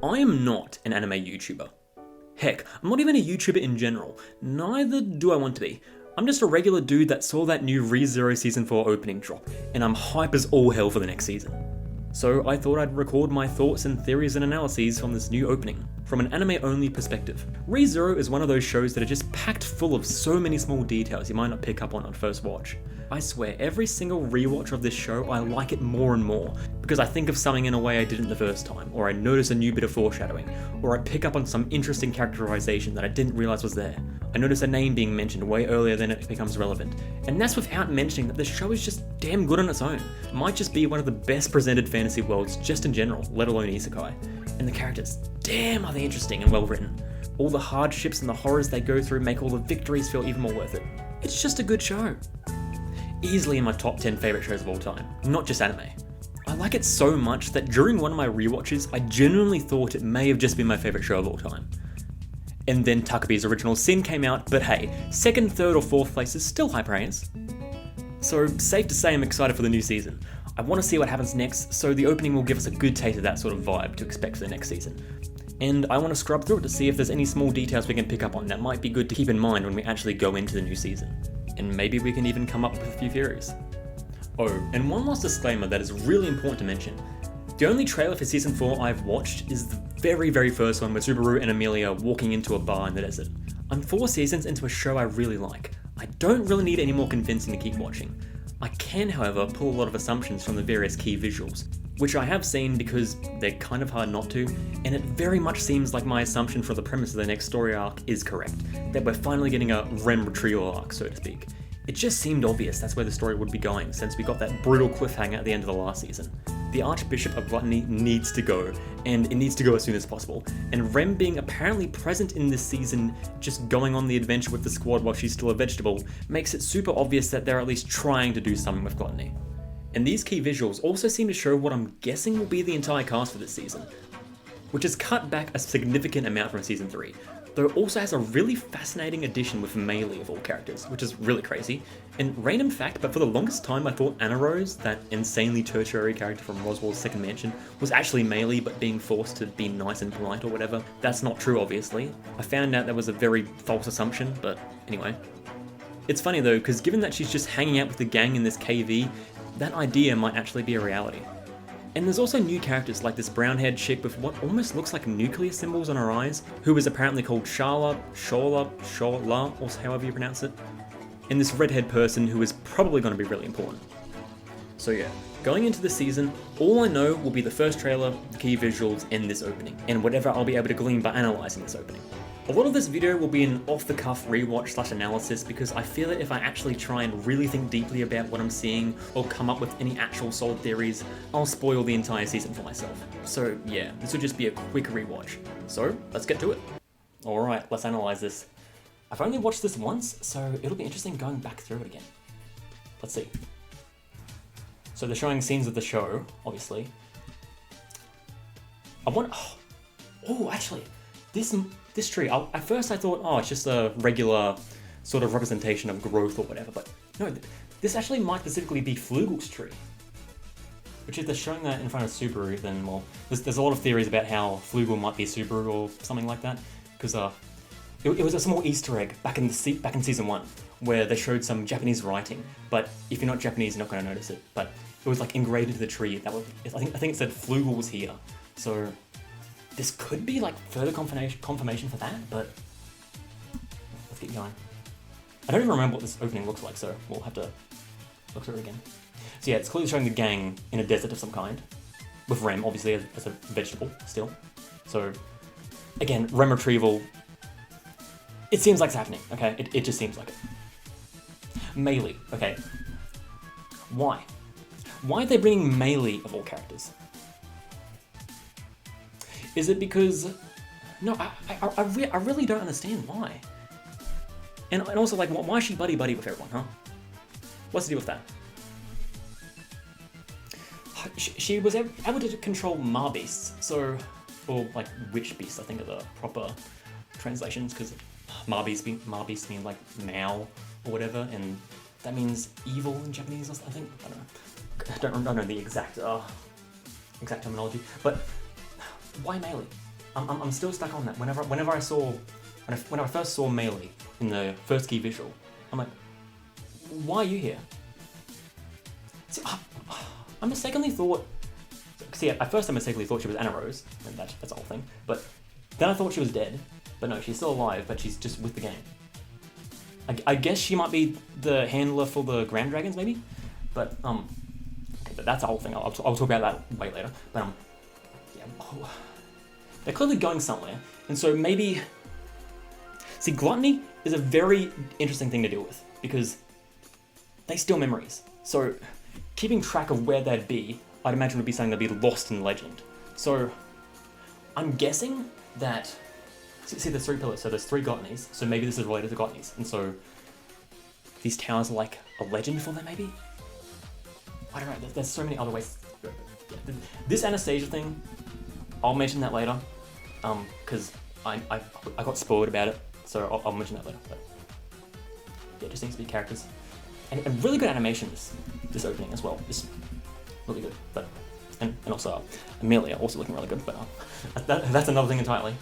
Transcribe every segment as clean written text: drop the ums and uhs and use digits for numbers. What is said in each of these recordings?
I am not an anime YouTuber. Heck, I'm not even a YouTuber in general. Neither do I want to be. I'm just a regular dude that saw that new ReZero Season 4 opening drop, and I'm hype as all hell for the next season. So I thought I'd record my thoughts and theories and analyses from this new opening, from an anime-only perspective. ReZero is one of those shows that are just packed full of so many small details you might not pick up on first watch. I swear, every single rewatch of this show, I like it more and more, because I think of something in a way I didn't the first time, or I notice a new bit of foreshadowing, or I pick up on some interesting characterization that I didn't realize was there. I notice a name being mentioned way earlier than it becomes relevant. And that's without mentioning that the show is just damn good on its own. It might just be one of the best presented fantasy worlds just in general, let alone isekai. And the characters, damn are they interesting and well written. All the hardships and the horrors they go through make all the victories feel even more worth it. It's just a good show. Easily in my top 10 favourite shows of all time, not just anime. I like it so much that during one of my rewatches, I genuinely thought it may have just been my favourite show of all time. And then Takabe's original Sin came out, but hey, second, third or fourth place is still high praise. So safe to say I'm excited for the new season. I want to see what happens next, so the opening will give us a good taste of that sort of vibe to expect for the next season. And I want to scrub through it to see if there's any small details we can pick up on that might be good to keep in mind when we actually go into the new season. And maybe we can even come up with a few theories. Oh, and one last disclaimer that is really important to mention. The only trailer for Season 4 I've watched is the very first one with Subaru and Emilia walking into a bar in the desert. I'm 4 seasons into a show I really like. I don't really need any more convincing to keep watching. I can, however, pull a lot of assumptions from the various key visuals, which I have seen because they're kind of hard not to, and it very much seems like my assumption for the premise of the next story arc is correct, that we're finally getting a Rem retrieval arc, so to speak. It just seemed obvious that's where the story would be going, since we got that brutal cliffhanger at the end of the last season. The Archbishop of Gluttony needs to go, and it needs to go as soon as possible, and Rem being apparently present in this season, just going on the adventure with the squad while she's still a vegetable, makes it super obvious that they're at least trying to do something with Gluttony. And these key visuals also seem to show what I'm guessing will be the entire cast for this season, which has cut back a significant amount from Season 3, though it also has a really fascinating addition with Meili of all characters, which is really crazy. And random fact, but for the longest time I thought Anna Rose, that insanely tertiary character from Roswell's Second Mansion, was actually Meili but being forced to be nice and polite or whatever. That's not true, obviously. I found out that was a very false assumption, but anyway. It's funny though, because given that she's just hanging out with the gang in this KV, that idea might actually be a reality. And there's also new characters like this brown-haired chick with what almost looks like nuclear symbols on her eyes, who is apparently called Shala, or however you pronounce it. And this redhead person who is probably going to be really important. So yeah, going into the season, all I know will be the first trailer, the key visuals, and this opening, and whatever I'll be able to glean by analysing this opening. A lot of this video will be an off-the-cuff rewatch / analysis because I feel that if I actually try and really think deeply about what I'm seeing or come up with any actual solid theories, I'll spoil the entire season for myself. So yeah, this will just be a quick rewatch. So let's get to it. Alright, let's analyse this. I've only watched this once, so it'll be interesting going back through it again. Let's see. So they're showing scenes of the show, obviously. Actually, this tree, at first I thought, it's just a regular sort of representation of growth or whatever, but no, this actually might specifically be Flugel's tree. Which if they're showing that in front of Subaru, then, well, there's a lot of theories about how Flugel might be Subaru or something like that, because it was a small Easter egg back in Season 1, where they showed some Japanese writing, but if you're not Japanese, you're not going to notice it, but it was like engraved into the tree. I think it said Flugel was here, so this could be like further confirmation for that, but let's get going. I don't even remember what this opening looks like, so we'll have to look through it again. So yeah, it's clearly showing the gang in a desert of some kind, with Rem obviously as a vegetable still. So again, Rem retrieval, it seems like it's happening, okay? It just seems like it. Meili, okay. Why? Why are they bringing Meili of all characters? Is it because... No, I really don't understand why. And also, like, why is she buddy-buddy with everyone, huh? What's the deal with that? She was able to control Ma beasts, so... Or, like, witch beasts, I think are the proper translations, because Ma beasts mean, like, Mao or whatever, and that means evil in Japanese, I think? I don't know the exact terminology, but why Meili? I'm still stuck on that. Whenever I first saw Melee in the first key visual, I'm like, why are you here? See, I mistakenly thought. See, at first I mistakenly thought she was Anna Rose, and that's the whole thing. But then I thought she was dead. But no, she's still alive, but she's just with the game. I guess she might be the handler for the Grand Dragons, maybe. But okay, but that's the whole thing. I'll talk about that way later. But yeah, they're clearly going somewhere, and so maybe. See, gluttony is a very interesting thing to deal with because they steal memories. So keeping track of where they'd be, I'd imagine would be something that'd be lost in legend. So I'm guessing that. See, there's 3 pillars, so there's 3 gluttonies, so maybe this is related to gluttonies, and so these towers are like a legend for them, maybe? I don't know, there's so many other ways. Yeah, this Anastasia thing, I'll mention that later, because I got spoiled about it, so I'll mention that later, but yeah, it just needs to be characters. And really good animation this opening as well, just really good, but, and also Amelia also looking really good, but that's another thing entirely.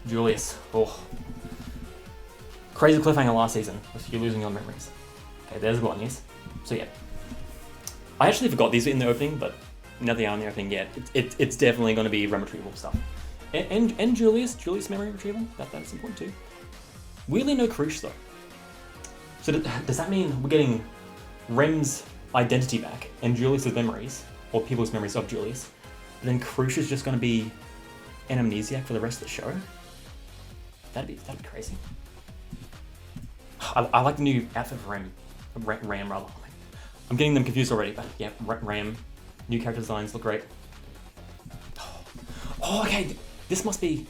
Julius. Oh. Crazy cliffhanger last season with you losing your memories. Okay, there's the gluttonies. So yeah. I actually forgot these were in the opening, but now they are in the opening, yeah. It's definitely going to be REM retrieval stuff. And Julius memory retrieval, that's important too. Weirdly no Krush though. So does that mean we're getting REM's identity back and Julius's memories, or people's memories of Julius, but then Krush is just going to be an amnesiac for the rest of the show? That'd be crazy. I like the new outfit for Ram rather. I'm getting them confused already, but yeah, Ram. New character designs look great. Oh, okay. This must be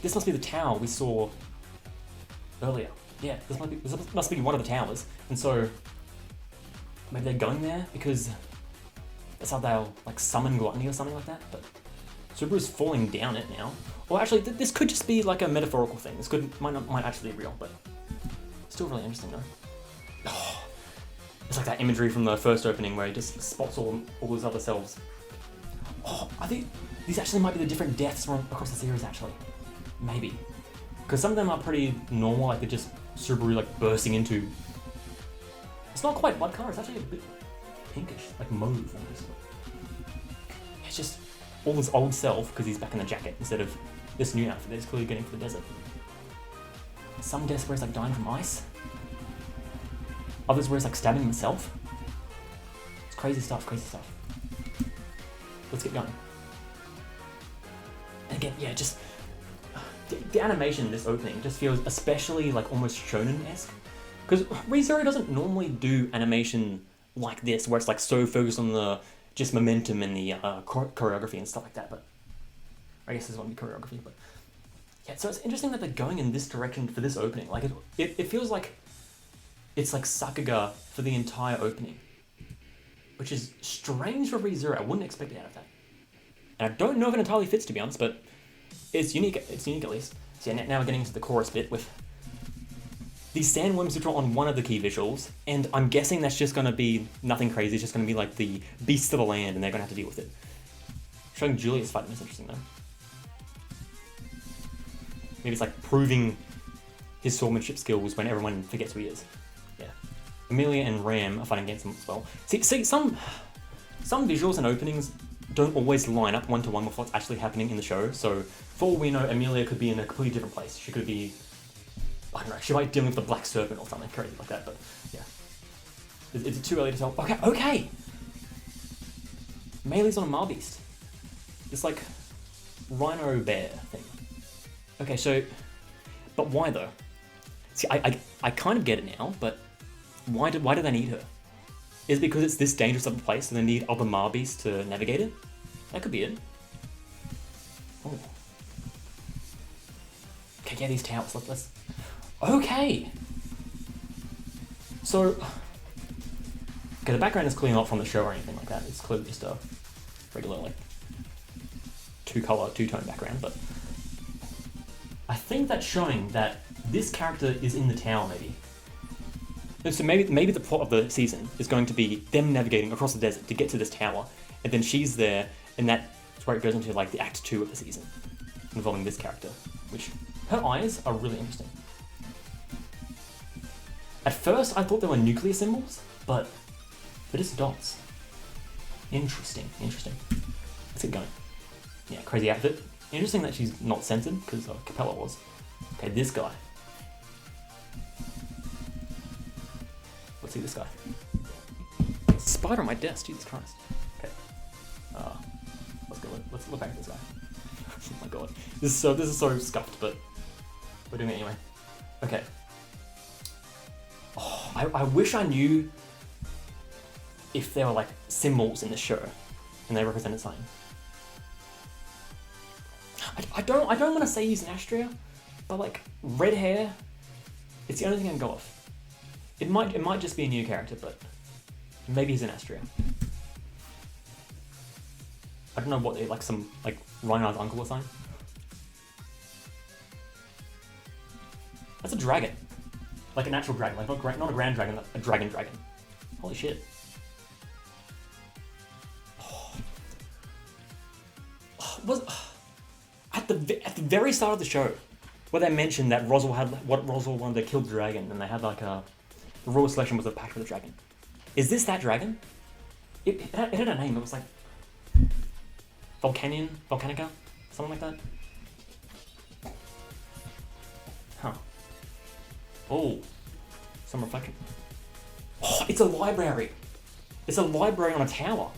the tower we saw earlier. Yeah, this must be one of the towers, and so maybe they're going there because that's how they'll like summon Gluttony or something like that. But Subaru's falling down it now. Well, actually, this could just be like a metaphorical thing. This might actually be real, but still really interesting though. Oh, it's like that imagery from the first opening where he just spots all his other selves. Oh, I think these actually might be the different deaths from across the series actually. Maybe. Because some of them are pretty normal, like they're just Subaru like bursting into. It's not quite blood color, it's actually a bit pinkish, like mauve almost. It's just all his old self because he's back in the jacket instead of this new outfit that he's clearly getting for the desert. Some deaths where he's like dying from ice. Others where he's like stabbing himself. It's crazy stuff. Let's get going. And again, yeah, just the animation in this opening just feels especially like almost shonen-esque. Because Re:Zero doesn't normally do animation like this, where it's like so focused on the just momentum and the choreography and stuff like that. But I guess this won't be choreography, but yeah. So it's interesting that they're going in this direction for this opening. Like it feels like it's like Sakuga for the entire opening, which is strange for Re:Zero. I wouldn't expect it out of that, and I don't know if it entirely fits, to be honest. But it's unique. It's unique at least. So yeah, now we're getting into the chorus bit with these sandworms which are on one of the key visuals, and I'm guessing that's just going to be nothing crazy. It's just going to be like the beasts of the land, and they're going to have to deal with it. Showing Julius fighting is interesting though. Maybe it's like proving his swordsmanship skills when everyone forgets who he is. Yeah. Amelia and Ram are fighting against him as well. See, some visuals and openings don't always line up one-to-one with what's actually happening in the show. So for all we know, Amelia could be in a completely different place. She could be, I don't know, she might be dealing with the Black Serpent or something crazy like that, but yeah. Is it too early to tell? Okay! Melee's on a Marbeast. This like rhino bear thing. Okay, so, but why though? See, I kind of get it now, but why do they need her? Is it because it's this dangerous of a place and they need other Marbeasts to navigate it? That could be it. Oh. Okay, yeah, these towers, let's... Okay! So... Okay, the background is clearly not from the show or anything like that. It's clearly just a regular, like, two-tone background, but... I think that's showing that this character is in the tower, maybe. So maybe the plot of the season is going to be them navigating across the desert to get to this tower, and then she's there, and that's where it goes into like the act 2 of the season. involving this character, which her eyes are really interesting. At first, I thought they were nuclear symbols, but they're just dots. Interesting. Let's get going. Yeah, crazy outfit. Interesting that she's not censored, because Capella was. Okay, this guy. Let's see this guy. Spider on my desk, Jesus Christ. Okay. Let's go. Let's look back at this guy. Oh my god. This is so scuffed, but we're doing it anyway. Okay. Oh, I wish I knew if there were like symbols in the show and they represented something. I don't want to say he's an Astria, but like red hair, it's the only thing I can go off. It might just be a new character, but maybe he's an Astria. I don't know what they like, some like Reinhardt's uncle or something. That's a dragon, like a natural dragon, like not a grand dragon, a dragon. Holy shit. At the very start of the show, where they mentioned that Rosal wanted to kill the dragon, and they had like the royal selection was a pact with the dragon. Is this that dragon? It had a name. It was like Volcanica, something like that. Huh. Oh, some reflection. Oh, it's a library. It's a library on a tower.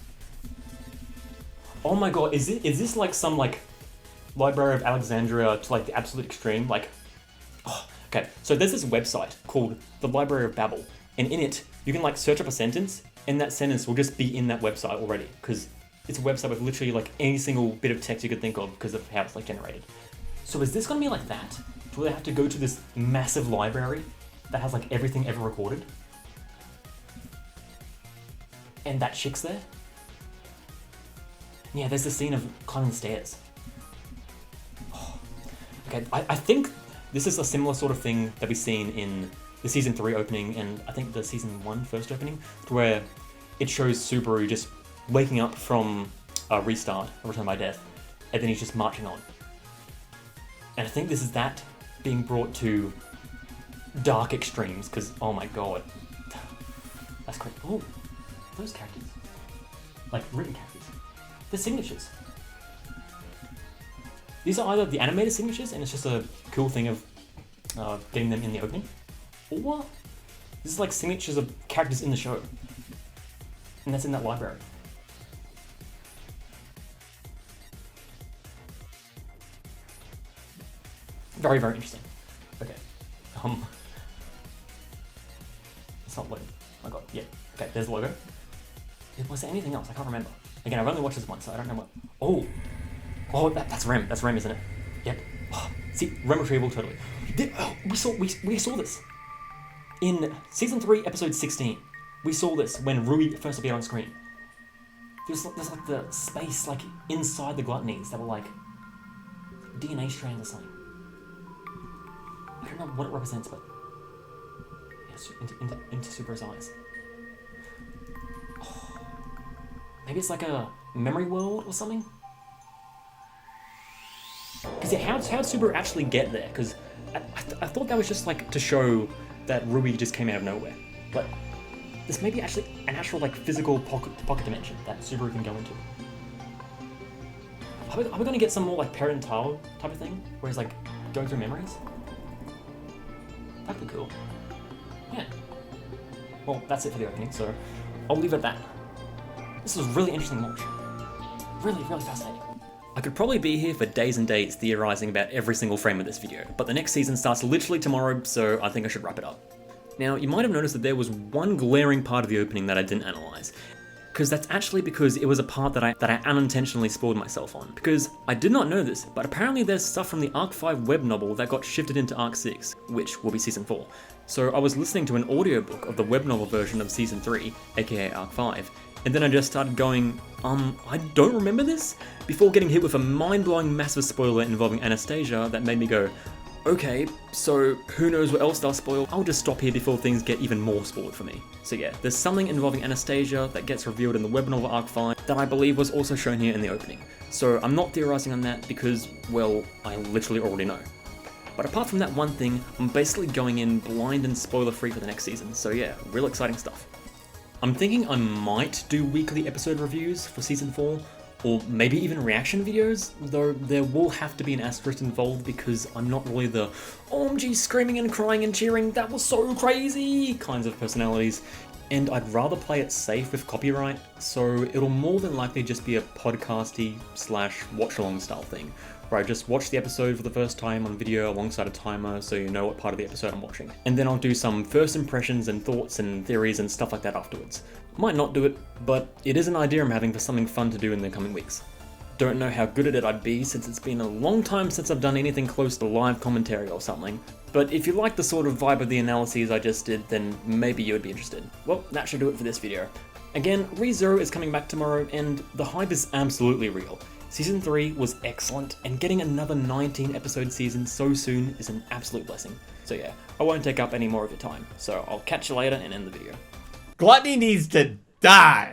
Oh my god, is this like some like Library of Alexandria to like the absolute extreme? Like, oh, okay, so there's this website called the Library of Babel, and in it you can like search up a sentence, and that sentence will just be in that website already, because it's a website with literally like any single bit of text you could think of because of how it's like generated. So is this gonna be like that? Do they have to go to this massive library that has like everything ever recorded? And that chick's there? Yeah, there's the scene of climbing the stairs. Oh. Okay, I think this is a similar sort of thing that we've seen in the Season 3 opening and I think the Season 1 first opening, where it shows Subaru just waking up from a restart, a return by death, and then he's just marching on. And I think this is that being brought to dark extremes, because oh my god. That's great. Oh, those characters. Like written characters. The signatures. These are either the animated signatures, and it's just a cool thing of getting them in the opening, or this is like signatures of characters in the show, and that's in that library. Very, very interesting. Okay. It's not loading. Oh god, yeah. Okay, there's the logo. Was there anything else? I can't remember. Again, I've only watched this once, so I don't know what. Oh, that's Rem. That's Rem, isn't it? Yep. Oh, see, Rem retrieval, totally. We saw this in Season 3, Episode 16. We saw this when Rui first appeared on screen. There's like the space like inside the gluttonies that were like DNA strands or something. I don't know what it represents, but yeah, into Subaru's eyes. Oh, maybe it's like a memory world or something. Because yeah, how'd Subaru actually get there? Because I thought that was just like to show that Rui just came out of nowhere, but this may be actually an actual like physical pocket dimension that Subaru can go into. Are we gonna get some more like parent-child type of thing, where he's like going through memories? That'd be cool. Yeah. Well, that's it for the opening, so I'll leave it at that. This was a really interesting watch. Really, really fascinating. I could probably be here for days and days theorizing about every single frame of this video, but the next season starts literally tomorrow, so I think I should wrap it up. Now, you might have noticed that there was one glaring part of the opening that I didn't analyze, because that's actually because it was a part that I unintentionally spoiled myself on. Because I did not know this, but apparently there's stuff from the Arc 5 web novel that got shifted into Arc 6, which will be Season 4. So I was listening to an audiobook of the web novel version of Season 3, aka Arc 5, and then I just started going, I don't remember this? Before getting hit with a mind-blowing massive spoiler involving Anastasia that made me go, Okay, so who knows what else they'll spoil? I'll just stop here before things get even more spoiled for me. So yeah, there's something involving Anastasia that gets revealed in the web novel Arc 5 that I believe was also shown here in the opening. So I'm not theorizing on that because, well, I literally already know. But apart from that one thing, I'm basically going in blind and spoiler free for the next season, so yeah, real exciting stuff. I'm thinking I might do weekly episode reviews for season 4, or maybe even reaction videos, though there will have to be an asterisk involved because I'm not really the OMG screaming and crying and cheering, that was so crazy kinds of personalities, and I'd rather play it safe with copyright, so it'll more than likely just be a podcasty / watch along style thing, where I just watch the episode for the first time on video alongside a timer so you know what part of the episode I'm watching. And then I'll do some first impressions and thoughts and theories and stuff like that afterwards. Might not do it, but it is an idea I'm having for something fun to do in the coming weeks. Don't know how good at it I'd be since it's been a long time since I've done anything close to live commentary or something, but if you like the sort of vibe of the analyses I just did, then maybe you would be interested. Well, that should do it for this video. Again, ReZero is coming back tomorrow, and the hype is absolutely real. Season 3 was excellent, and getting another 19 episode season so soon is an absolute blessing. So yeah, I won't take up any more of your time, so I'll catch you later and end the video. Gluttony needs to die.